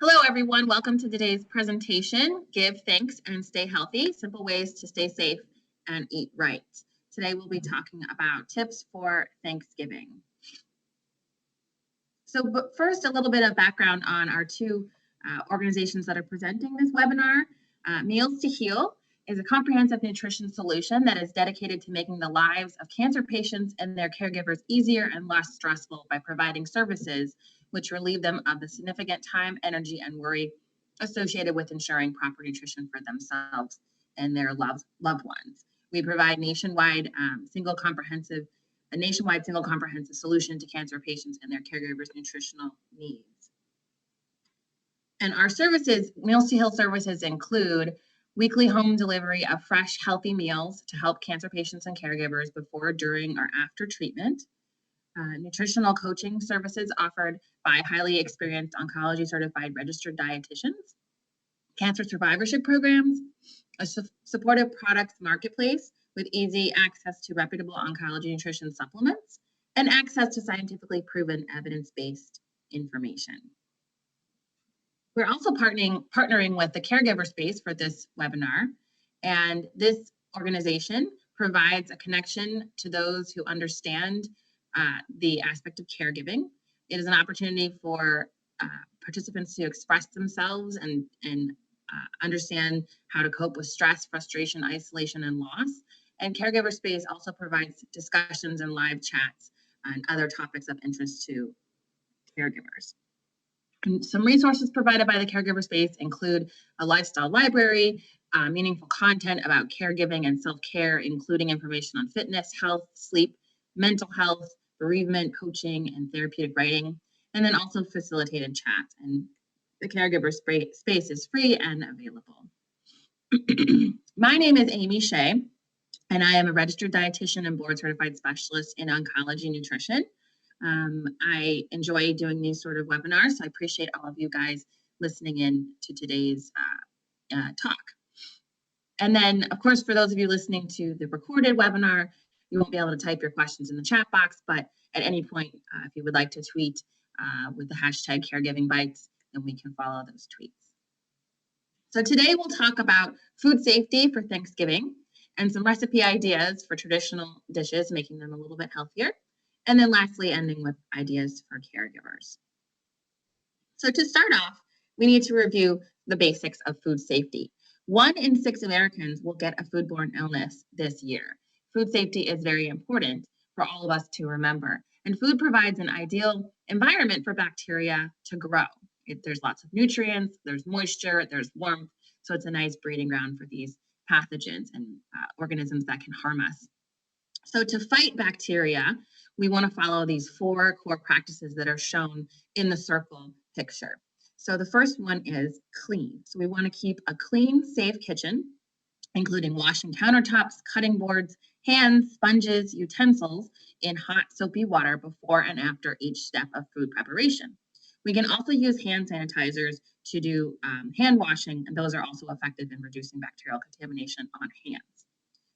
Hello, everyone. Welcome to today's presentation, Give Thanks and Stay Healthy, Simple Ways to Stay Safe and Eat Right. Today, we'll be talking about tips for Thanksgiving. But first, a little bit of background on our two organizations that are presenting this webinar. Meals to Heal is a comprehensive nutrition solution that is dedicated to making the lives of cancer patients and their caregivers easier and less stressful by providing services which relieve them of the significant time, energy, and worry associated with ensuring proper nutrition for themselves and their loved ones. We provide nationwide single comprehensive solution to cancer patients and their caregivers' nutritional needs. And our services, Meals to Heal services, include weekly home delivery of fresh, healthy meals to help cancer patients and caregivers before, during, or after treatment. Nutritional coaching services offered by highly experienced oncology certified registered dietitians, cancer survivorship programs, a supportive products marketplace with easy access to reputable oncology nutrition supplements, and access to scientifically proven evidence-based information. We're also partnering with the Caregiver Space for this webinar, and this organization provides a connection to those who understand the aspect of caregiving. It is an opportunity for participants to express themselves and understand how to cope with stress, frustration, isolation, and loss. And Caregiver Space also provides discussions and live chats and other topics of interest to caregivers. And some resources provided by the Caregiver Space include a lifestyle library, meaningful content about caregiving and self-care, including information on fitness, health, sleep, mental health, bereavement, coaching, and therapeutic writing, and then also facilitated chats. And the Caregiver Space is free and available. My name is Aimee Shea, and I am a registered dietitian and board certified specialist in oncology nutrition. I enjoy doing these sort of webinars, so I appreciate all of you guys listening in to today's talk. And then, of course, for those of you listening to the recorded webinar, you won't be able to type your questions in the chat box, but at any point, if you would like to tweet with the hashtag caregivingbites, then we can follow those tweets. So today we'll talk about food safety for Thanksgiving and some recipe ideas for traditional dishes, making them a little bit healthier. And then lastly, ending with ideas for caregivers. So to start off, we need to review the basics of food safety. 1 in 6 Americans will get a foodborne illness this year. Food safety is very important for all of us to remember. And food provides an ideal environment for bacteria to grow. There's lots of nutrients, there's moisture, there's warmth. So it's a nice breeding ground for these pathogens and organisms that can harm us. So to fight bacteria, we want to follow these 4 core practices that are shown in the circle picture. So the first one is clean. So we want to keep a clean, safe kitchen, including washing countertops, cutting boards, hands, sponges, utensils in hot soapy water before and after each step of food preparation. We can also use hand sanitizers to do hand washing, and those are also effective in reducing bacterial contamination on hands.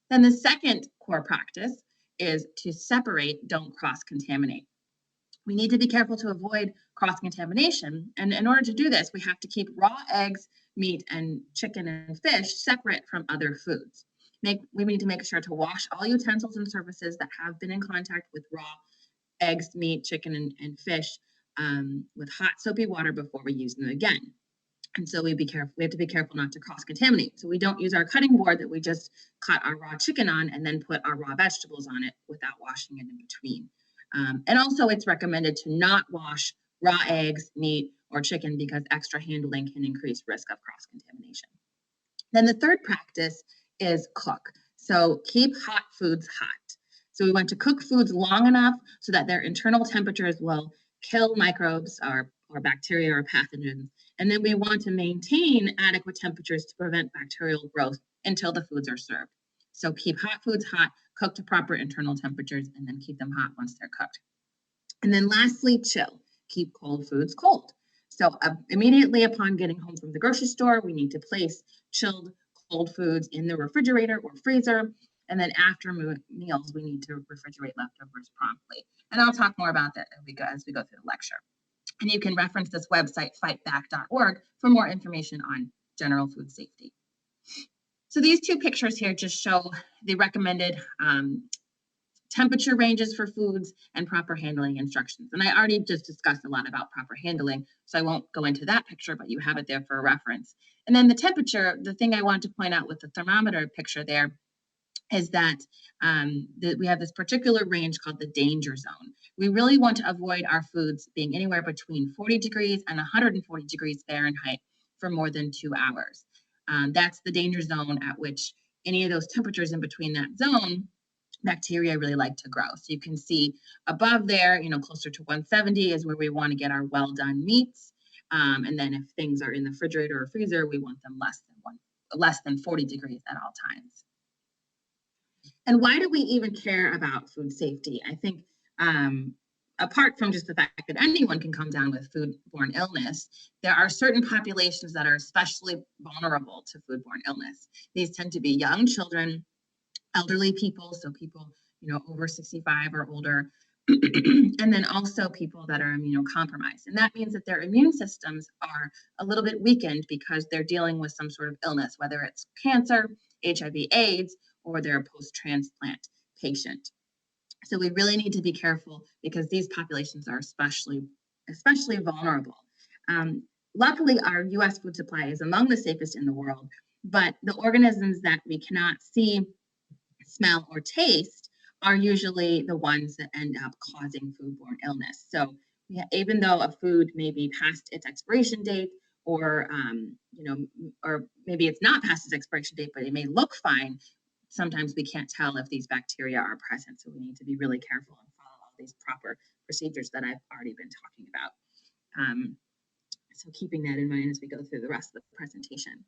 Then the second core practice is to separate, don't cross-contaminate. We need to be careful to avoid cross-contamination, and in order to do this, we have to keep raw eggs, meat, and chicken and fish separate from other foods. We need to make sure to wash all utensils and surfaces that have been in contact with raw eggs, meat, chicken, and fish with hot soapy water before we use them again. And so we have to be careful not to cross-contaminate. So we don't use our cutting board that we just cut our raw chicken on and then put our raw vegetables on it without washing it in between. And also it's recommended to not wash raw eggs, meat, or chicken because extra handling can increase risk of cross-contamination. Then the third practice is cook. So keep hot foods hot. So we want to cook foods long enough so that their internal temperatures will kill microbes or bacteria or pathogens. And then we want to maintain adequate temperatures to prevent bacterial growth until the foods are served. So keep hot foods hot, cook to proper internal temperatures, and then keep them hot once they're cooked. And then lastly, chill. Keep cold foods cold. So immediately upon getting home from the grocery store, we need to place chilled cold foods in the refrigerator or freezer. And then after meals, we need to refrigerate leftovers promptly. And I'll talk more about that as we go through the lecture. And you can reference this website, fightback.org, for more information on general food safety. So these two pictures here just show the recommended temperature ranges for foods and proper handling instructions. And I already just discussed a lot about proper handling, so I won't go into that picture, but you have it there for a reference. And then the temperature, the thing I want to point out with the thermometer picture there is that we have this particular range called the danger zone. We really want to avoid our foods being anywhere between 40 degrees and 140 degrees Fahrenheit for more than 2 hours. That's the danger zone at which any of those temperatures in between that zone, bacteria really like to grow. So you can see above there, closer to 170 is where we want to get our well done meats. And then if things are in the refrigerator or freezer, we want them less than 40 degrees at all times. And why do we even care about food safety? I think apart from just the fact that anyone can come down with foodborne illness, there are certain populations that are especially vulnerable to foodborne illness. These tend to be young children, elderly people, so people over 65 or older, and then also people that are immunocompromised. And that means that their immune systems are a little bit weakened because they're dealing with some sort of illness, whether it's cancer, HIV/AIDS, or they're a post-transplant patient. So we really need to be careful because these populations are especially vulnerable. Luckily, our U.S. food supply is among the safest in the world, but the organisms that we cannot see, smell, or taste are usually the ones that end up causing foodborne illness. So even though a food may be past its expiration date, or or maybe it's not past its expiration date, but it may look fine, sometimes we can't tell if these bacteria are present. So we need to be really careful and follow all these proper procedures that I've already been talking about. So keeping that in mind as we go through the rest of the presentation.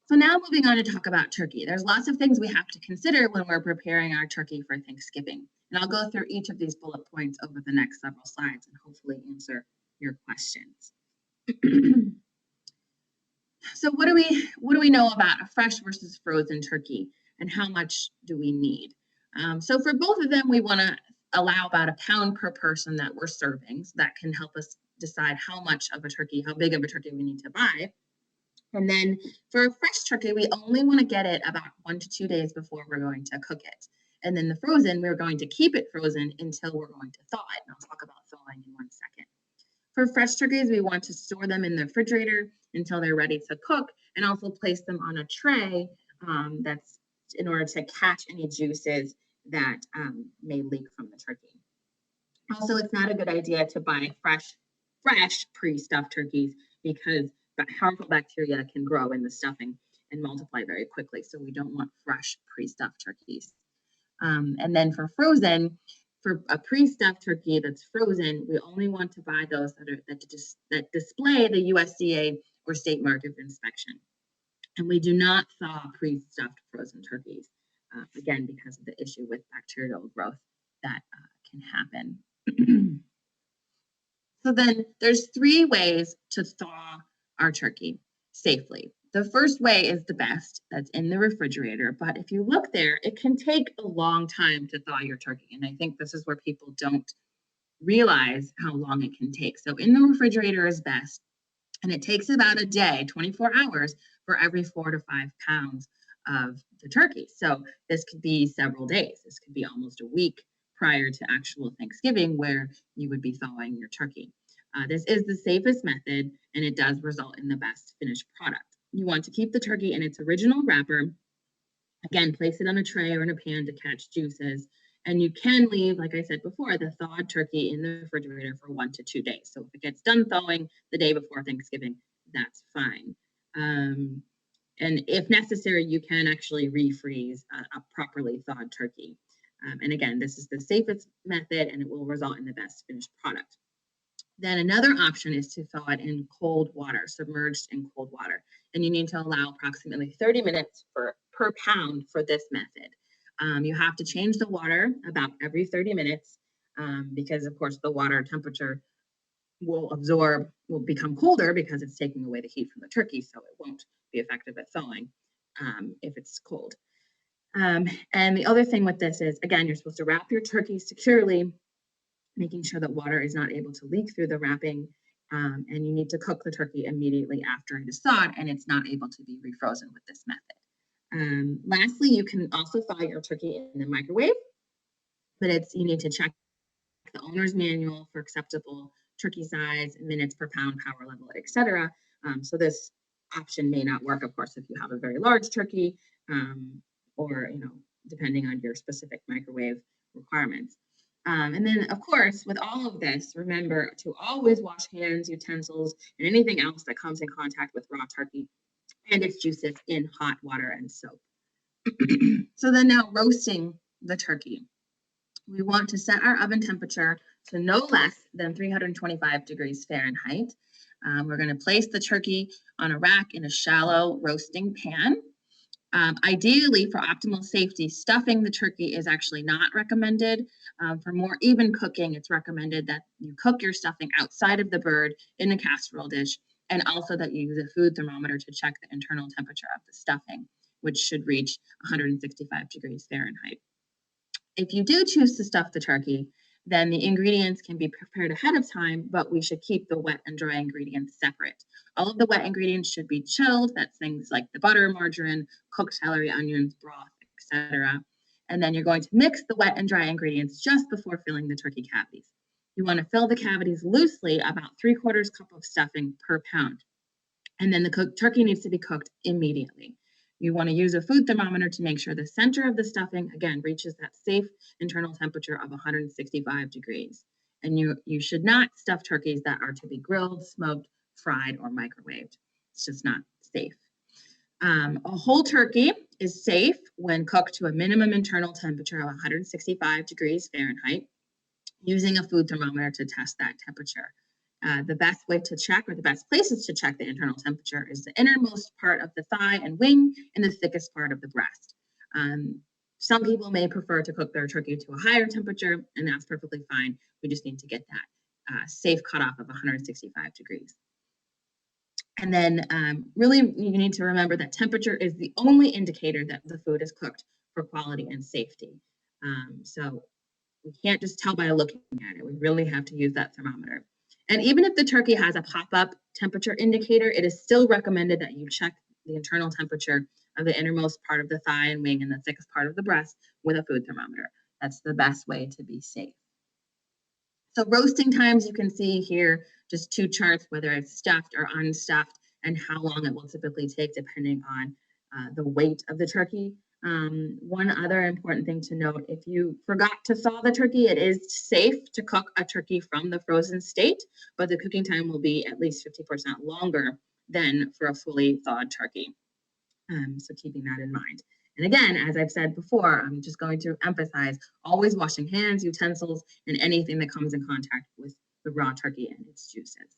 So now moving on to talk about turkey. There's lots of things we have to consider when we're preparing our turkey for Thanksgiving. And I'll go through each of these bullet points over the next several slides and hopefully answer your questions. So what do we know about a fresh versus frozen turkey, and how much do we need? So for both of them, we want to allow about a pound per person that we're serving. So that can help us decide how big of a turkey we need to buy. And then for a fresh turkey, we only want to get it about 1 to 2 days before we're going to cook it. And then the frozen, we're going to keep it frozen until we're going to thaw it. And I'll talk about thawing in 1 second. For fresh turkeys, we want to store them in the refrigerator until they're ready to cook, and also place them on a tray that's in order to catch any juices that may leak from the turkey. Also, it's not a good idea to buy fresh pre-stuffed turkeys because harmful bacteria can grow in the stuffing and multiply very quickly. So we don't want fresh pre-stuffed turkeys. And then for frozen, for a pre-stuffed turkey that's frozen, we only want to buy those that display the USDA or state mark of inspection. And we do not thaw pre-stuffed frozen turkeys, again, because of the issue with bacterial growth that can happen. So then there's 3 ways to thaw our turkey safely. The first way is the best, that's in the refrigerator. But if you look there, it can take a long time to thaw your turkey. And I think this is where people don't realize how long it can take. So in the refrigerator is best. And it takes about a day, 24 hours, for every 4 to 5 pounds of the turkey. So this could be several days. This could be almost a week prior to actual Thanksgiving where you would be thawing your turkey. This is the safest method, and it does result in the best finished product. You want to keep the turkey in its original wrapper. Again, place it on a tray or in a pan to catch juices. And you can leave, like I said before, the thawed turkey in the refrigerator for 1 to 2 days. So if it gets done thawing the day before Thanksgiving, that's fine. And if necessary, you can actually refreeze a properly thawed turkey. And again, this is the safest method, and it will result in the best finished product. Then another option is to thaw it in cold water, submerged in cold water. And you need to allow approximately 30 minutes per pound for this method. You have to change the water about every 30 minutes because, of course, the water temperature will become colder because it's taking away the heat from the turkey, so it won't be effective at thawing if it's cold. And the other thing with this is, again, you're supposed to wrap your turkey securely, making sure that water is not able to leak through the wrapping. And you need to cook the turkey immediately after it is thawed, and it's not able to be refrozen with this method. Lastly, you can also thaw your turkey in the microwave, but you need to check the owner's manual for acceptable turkey size, minutes per pound, power level, etc. So this option may not work, of course, if you have a very large turkey, or depending on your specific microwave requirements. And then, of course, with all of this, remember to always wash hands, utensils, and anything else that comes in contact with raw turkey and its juices in hot water and soap. So then now roasting the turkey. We want to set our oven temperature to no less than 325 degrees Fahrenheit. We're going to place the turkey on a rack in a shallow roasting pan. Ideally, for optimal safety, stuffing the turkey is actually not recommended. For more even cooking, it's recommended that you cook your stuffing outside of the bird in a casserole dish, and also that you use a food thermometer to check the internal temperature of the stuffing, which should reach 165 degrees Fahrenheit. If you do choose to stuff the turkey, then the ingredients can be prepared ahead of time, but we should keep the wet and dry ingredients separate. All of the wet ingredients should be chilled. That's things like the butter, margarine, cooked celery, onions, broth, etc. And then you're going to mix the wet and dry ingredients just before filling the turkey cavities. You want to fill the cavities loosely, about 3/4 cup of stuffing per pound. And then the turkey needs to be cooked immediately. You want to use a food thermometer to make sure the center of the stuffing, again, reaches that safe internal temperature of 165 degrees. And you should not stuff turkeys that are to be grilled, smoked, fried, or microwaved. It's just not safe. A whole turkey is safe when cooked to a minimum internal temperature of 165 degrees Fahrenheit, using a food thermometer to test that temperature. The best way to check, or the best places to check the internal temperature, is the innermost part of the thigh and wing and the thickest part of the breast. Some people may prefer to cook their turkey to a higher temperature, and that's perfectly fine. We just need to get that safe cutoff of 165 degrees. And then really you need to remember that temperature is the only indicator that the food is cooked for quality and safety. So we can't just tell by looking at it. We really have to use that thermometer. And even if the turkey has a pop-up temperature indicator, it is still recommended that you check the internal temperature of the innermost part of the thigh and wing and the thickest part of the breast with a food thermometer. That's the best way to be safe. So roasting times, you can see here just two charts, whether it's stuffed or unstuffed, and how long it will typically take depending on the weight of the turkey. One other important thing to note, if you forgot to thaw the turkey, it is safe to cook a turkey from the frozen state, but the cooking time will be at least 50% longer than for a fully thawed turkey. So keeping that in mind. And again, as I've said before, I'm just going to emphasize always washing hands, utensils, and anything that comes in contact with the raw turkey and its juices.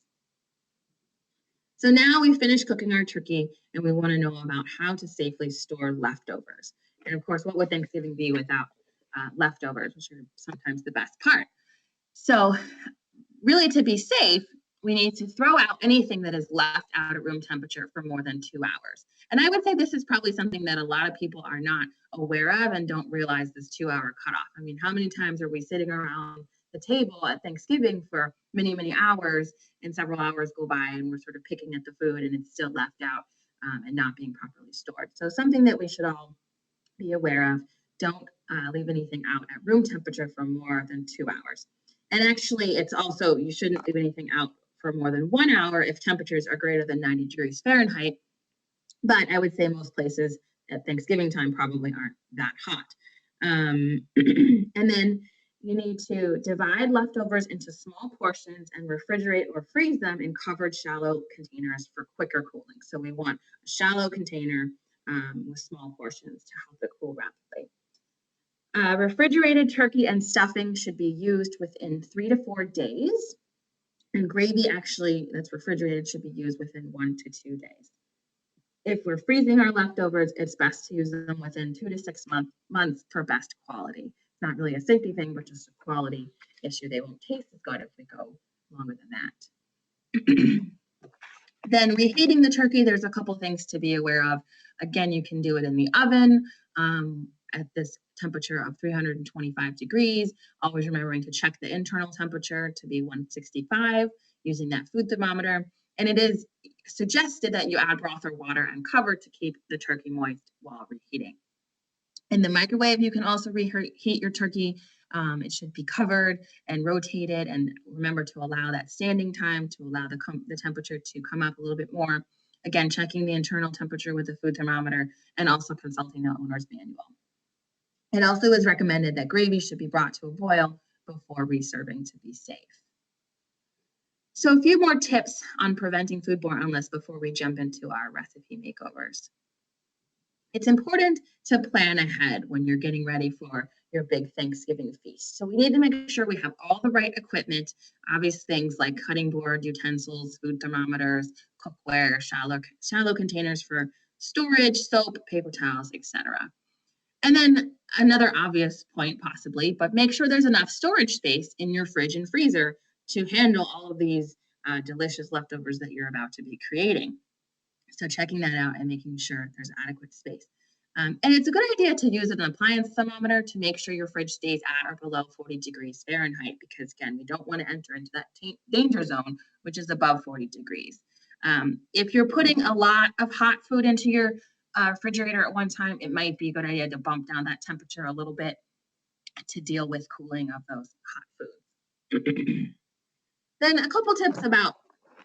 So now we've finished cooking our turkey, and we want to know about how to safely store leftovers. And of course, what would Thanksgiving be without leftovers, which are sometimes the best part? So really, to be safe, we need to throw out anything that is left out at room temperature for more than 2 hours. And I would say this is probably something that a lot of people are not aware of and don't realize this 2-hour cutoff. I mean, how many times are we sitting around the table at Thanksgiving for many, many hours, and several hours go by and we're sort of picking at the food and it's still left out and not being properly stored. So something that we should all be aware of, don't leave anything out at room temperature for more than 2 hours. And actually, it's also, you shouldn't leave anything out for more than 1 hour if temperatures are greater than 90 degrees Fahrenheit. But I would say most places at Thanksgiving time probably aren't that hot. And then you need to divide leftovers into small portions and refrigerate or freeze them in covered shallow containers for quicker cooling. So we want a shallow container with small portions to help it cool rapidly. Refrigerated turkey and stuffing should be used within 3 to 4 days. And gravy, actually, that's refrigerated, should be used within 1 to 2 days. If we're freezing our leftovers, it's best to use them within 2 to 6 months for best quality. It's not really a safety thing, but just a quality issue. They won't taste as good if we go longer than that. Then reheating the turkey, there's a couple things to be aware of. Again, you can do it in the oven at this temperature of 325 degrees, always remembering to check the internal temperature to be 165. using that food thermometer. And it is suggested that you add broth or water and cover to keep the turkey moist while reheating. In the microwave, you can also reheat your turkey. It should be covered and rotated, and remember to allow that standing time to allow the temperature to come up a little bit more. Again, checking the internal temperature with the food thermometer and also consulting the owner's manual. It also is recommended that gravy should be brought to a boil before reserving to be safe. So a few more tips on preventing foodborne illness before we jump into our recipe makeovers. It's important to plan ahead when you're getting ready for your big Thanksgiving feast. So we need to make sure we have all the right equipment, obvious things like cutting board, utensils, food thermometers, cookware, shallow containers for storage, soap, paper towels, etc. And then another obvious point possibly, but make sure there's enough storage space in your fridge and freezer to handle all of these delicious leftovers that you're about to be creating. So checking that out and making sure there's adequate space. And it's a good idea to use an appliance thermometer to make sure your fridge stays at or below 40 degrees Fahrenheit, because again, we don't want to enter into that danger zone, which is above 40 degrees. If you're putting a lot of hot food into your refrigerator at one time, it might be a good idea to bump down that temperature a little bit to deal with cooling of those hot foods. Then a couple tips about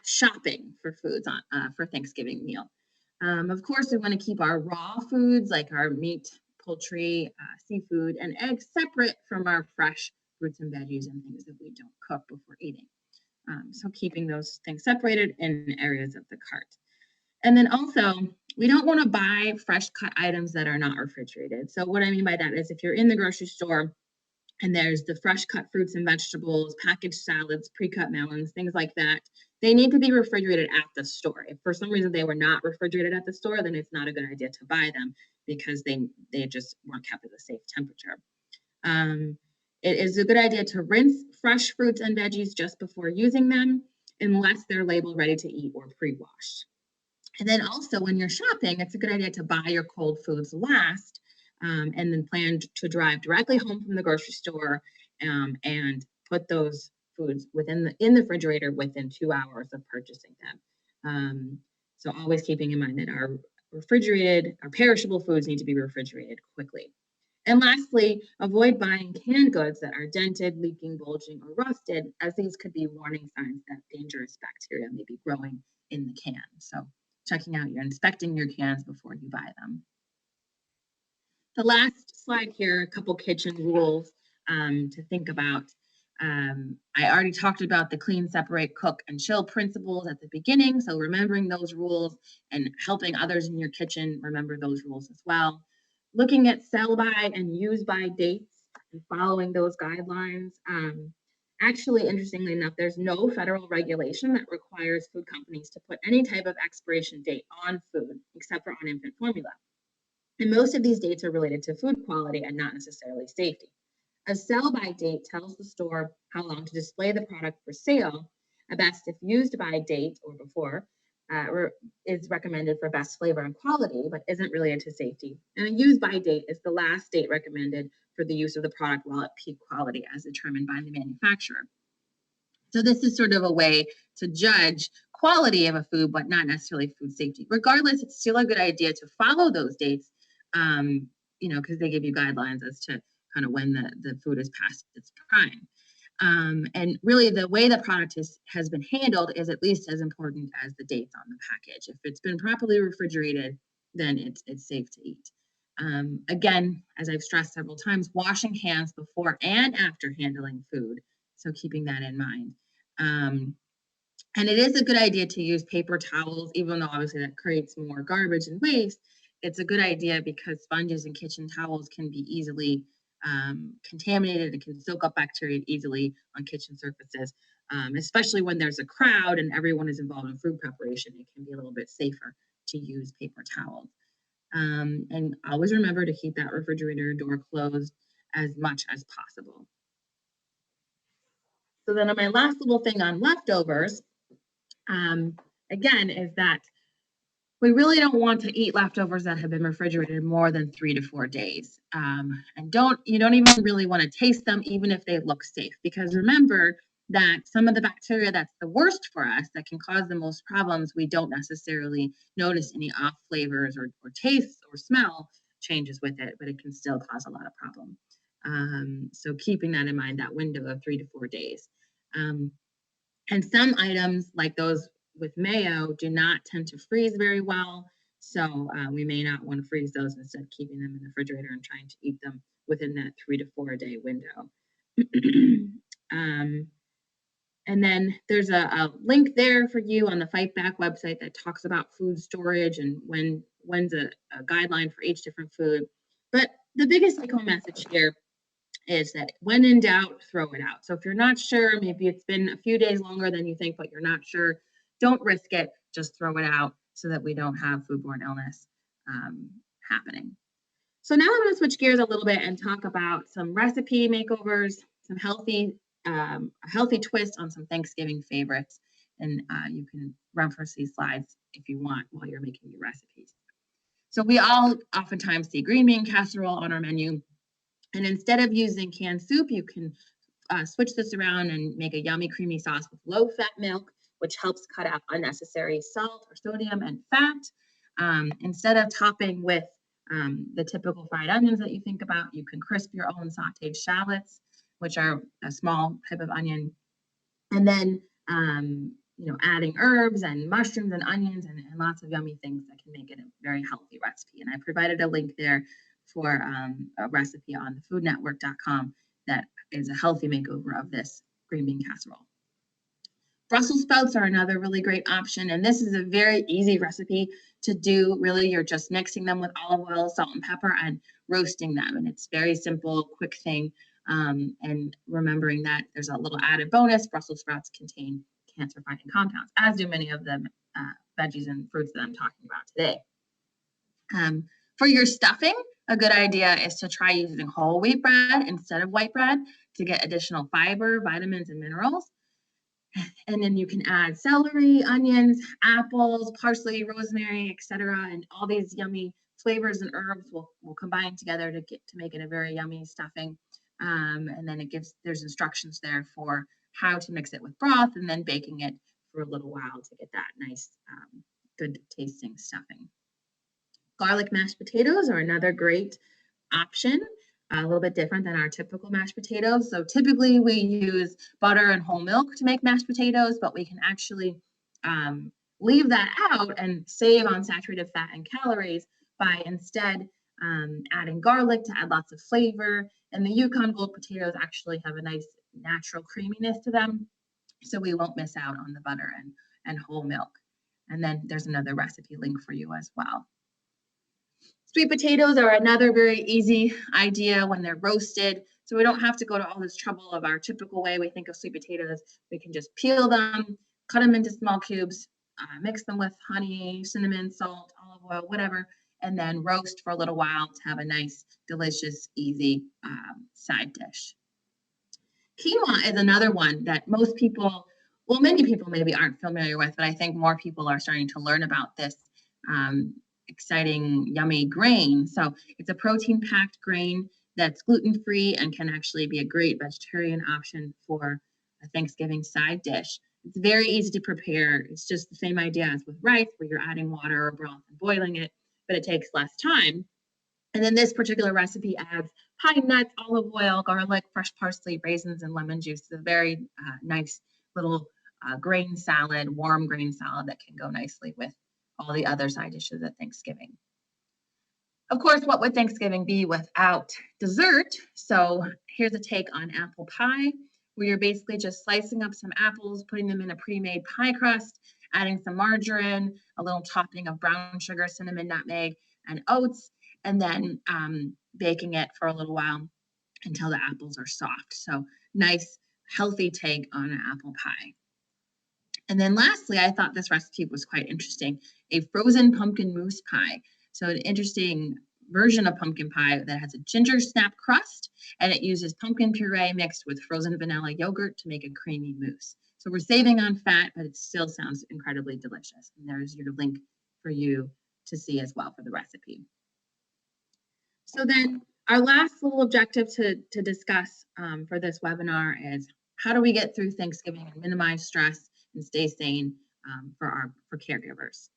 shopping for foods for Thanksgiving meal. Of course, we want to keep our raw foods like our meat, poultry, seafood, and eggs separate from our fresh fruits and veggies and things that we don't cook before eating. So keeping those things separated in areas of the cart. And then also, we don't want to buy fresh cut items that are not refrigerated. So what I mean by that is if you're in the grocery store and there's the fresh cut fruits and vegetables, packaged salads, pre-cut melons, things like that, they need to be refrigerated at the store. If for some reason they were not refrigerated at the store, then it's not a good idea to buy them because they just weren't kept at a safe temperature. It is a good idea to rinse fresh fruits and veggies just before using them, unless they're labeled ready to eat or pre-washed. And then also when you're shopping, it's a good idea to buy your cold foods last, and then plan to drive directly home from the grocery store and put those foods in the refrigerator within 2 hours of purchasing them. So always keeping in mind that our perishable foods need to be refrigerated quickly. And lastly, avoid buying canned goods that are dented, leaking, bulging, or rusted, as these could be warning signs that dangerous bacteria may be growing in the can. So inspecting your cans before you buy them. The last slide here, a couple kitchen rules to think about. I already talked about the clean, separate, cook, and chill principles at the beginning. So remembering those rules and helping others in your kitchen remember those rules as well. Looking at sell by and use by dates and following those guidelines. Actually, interestingly enough, there's no federal regulation that requires food companies to put any type of expiration date on food, except for on infant formula. And most of these dates are related to food quality and not necessarily safety. A sell-by date tells the store how long to display the product for sale. A best if used by date or before is recommended for best flavor and quality, but isn't related to safety. And a use by date is the last date recommended for the use of the product while at peak quality as determined by the manufacturer. So this is sort of a way to judge quality of a food, but not necessarily food safety. Regardless, it's still a good idea to follow those dates, because they give you guidelines as to kind of when the food is past its prime. And really the way the product has been handled is at least as important as the dates on the package. If it's been properly refrigerated, then it's safe to eat. Again, as I've stressed several times, washing hands before and after handling food. So keeping that in mind. And it is a good idea to use paper towels, even though obviously that creates more garbage and waste. It's a good idea because sponges and kitchen towels can be easily contaminated. It can soak up bacteria easily on kitchen surfaces, especially when there's a crowd and everyone is involved in food preparation. It can be a little bit safer to use paper towels. And always remember to keep that refrigerator door closed as much as possible. So then my last little thing on leftovers, again, is that we really don't want to eat leftovers that have been refrigerated more than 3 to 4 days. And you don't even really want to taste them, even if they look safe. Because remember, that some of the bacteria that's the worst for us, that can cause the most problems, we don't necessarily notice any off flavors or taste or smell changes with it, but it can still cause a lot of problem. So keeping that in mind, that window of 3 to 4 days. And some items like those with mayo do not tend to freeze very well. So we may not want to freeze those, instead of keeping them in the refrigerator and trying to eat them within that 3 to 4 day window. And then there's a link there for you on the Fight Back website that talks about food storage and when's a guideline for each different food. But the biggest take-home message here is that when in doubt, throw it out. So if you're not sure, maybe it's been a few days longer than you think, but you're not sure, don't risk it. Just throw it out so that we don't have foodborne illness happening. So now I'm going to switch gears a little bit and talk about some recipe makeovers, some a healthy twist on some Thanksgiving favorites. And you can reference these slides if you want while you're making your recipes. So we all oftentimes see green bean casserole on our menu. And instead of using canned soup, you can switch this around and make a yummy creamy sauce with low-fat milk, which helps cut out unnecessary salt or sodium and fat. Instead of topping with the typical fried onions that you think about, you can crisp your own sauteed shallots, which are a small type of onion. And then, adding herbs and mushrooms and onions and lots of yummy things that can make it a very healthy recipe. And I provided a link there for a recipe on thefoodnetwork.com that is a healthy makeover of this green bean casserole. Brussels sprouts are another really great option, and this is a very easy recipe to do. Really, you're just mixing them with olive oil, salt, and pepper, and roasting them. And it's very simple, quick thing. And remembering that there's a little added bonus, Brussels sprouts contain cancer-fighting compounds, as do many of the veggies and fruits that I'm talking about today. For your stuffing, a good idea is to try using whole wheat bread instead of white bread to get additional fiber, vitamins, and minerals. And then you can add celery, onions, apples, parsley, rosemary, etc. And all these yummy flavors and herbs will combine together to make it a very yummy stuffing. And then there's instructions there for how to mix it with broth and then baking it for a little while to get that nice, good tasting stuffing. Garlic mashed potatoes are another great option, a little bit different than our typical mashed potatoes. So typically we use butter and whole milk to make mashed potatoes, but we can actually leave that out and save on saturated fat and calories by instead adding garlic to add lots of flavor. And the Yukon Gold potatoes actually have a nice natural creaminess to them, so we won't miss out on the butter and whole milk. And then there's another recipe link for you as well. Sweet potatoes are another very easy idea when they're roasted. So we don't have to go to all this trouble of our typical way we think of sweet potatoes. We can just peel them, cut them into small cubes, mix them with honey, cinnamon, salt, olive oil, whatever, and then roast for a little while to have a nice, delicious, easy side dish. Quinoa is another one that most people, well, many people maybe aren't familiar with, but I think more people are starting to learn about this exciting, yummy grain. So it's a protein-packed grain that's gluten-free and can actually be a great vegetarian option for a Thanksgiving side dish. It's very easy to prepare. It's just the same idea as with rice, where you're adding water or broth and boiling it, but it takes less time. And then this particular recipe adds pine nuts, olive oil, garlic, fresh parsley, raisins, and lemon juice. It's a very nice little grain salad, warm grain salad that can go nicely with all the other side dishes at Thanksgiving. Of course, what would Thanksgiving be without dessert? So here's a take on apple pie, where you're basically just slicing up some apples, putting them in a pre-made pie crust, adding some margarine, a little topping of brown sugar, cinnamon, nutmeg, and oats, and then baking it for a little while until the apples are soft. So nice, healthy take on an apple pie. And then lastly, I thought this recipe was quite interesting, a frozen pumpkin mousse pie. So an interesting version of pumpkin pie that has a ginger snap crust, and it uses pumpkin puree mixed with frozen vanilla yogurt to make a creamy mousse. So we're saving on fat, but it still sounds incredibly delicious. And there's your link for you to see as well for the recipe. So then our last little objective to discuss for this webinar is how do we get through Thanksgiving and minimize stress and stay sane for caregivers?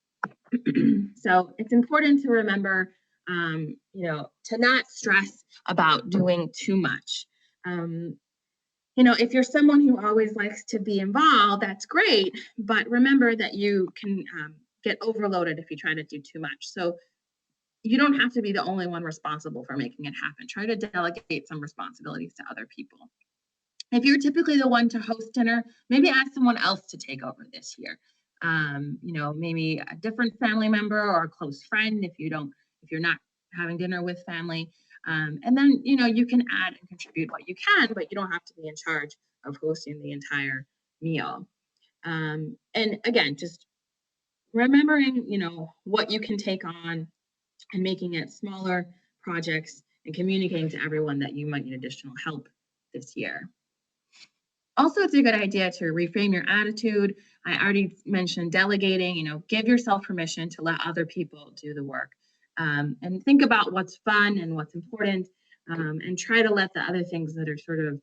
So it's important to remember, to not stress about doing too much. If you're someone who always likes to be involved, that's great, but remember that you can get overloaded if you try to do too much. So you don't have to be the only one responsible for making it happen. Try to delegate some responsibilities to other people. If you're typically the one to host dinner, maybe ask someone else to take over this year. Maybe a different family member or a close friend if you're not having dinner with family. And then, you can add and contribute what you can, but you don't have to be in charge of hosting the entire meal. And again, just remembering, what you can take on and making it smaller projects and communicating to everyone that you might need additional help this year. Also, it's a good idea to reframe your attitude. I already mentioned delegating, give yourself permission to let other people do the work. And think about what's fun and what's important, and try to let the other things that are sort of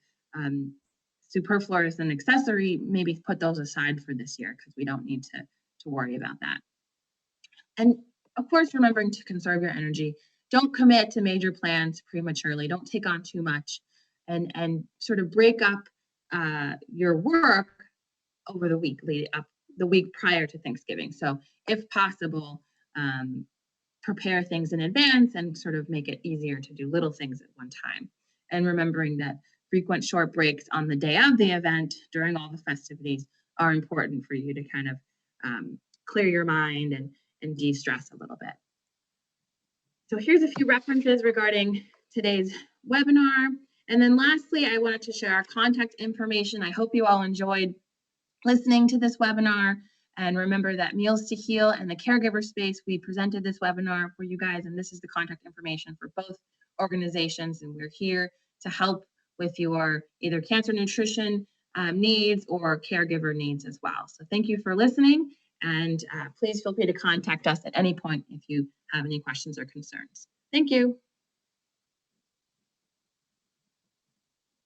superfluous and accessory, maybe put those aside for this year because we don't need to worry about that. And of course, remembering to conserve your energy. Don't commit to major plans prematurely. Don't take on too much, and sort of break up your work over the week, leading up the week prior to Thanksgiving. So if possible, prepare things in advance and sort of make it easier to do little things at one time. And remembering that frequent short breaks on the day of the event during all the festivities are important for you to kind of clear your mind and de-stress a little bit. So here's a few references regarding today's webinar. And then lastly, I wanted to share our contact information. I hope you all enjoyed listening to this webinar. And remember that Meals to Heal and the Caregiver Space, we presented this webinar for you guys, and this is the contact information for both organizations. And we're here to help with your either cancer nutrition needs or caregiver needs as well. So thank you for listening, and please feel free to contact us at any point if you have any questions or concerns. Thank you.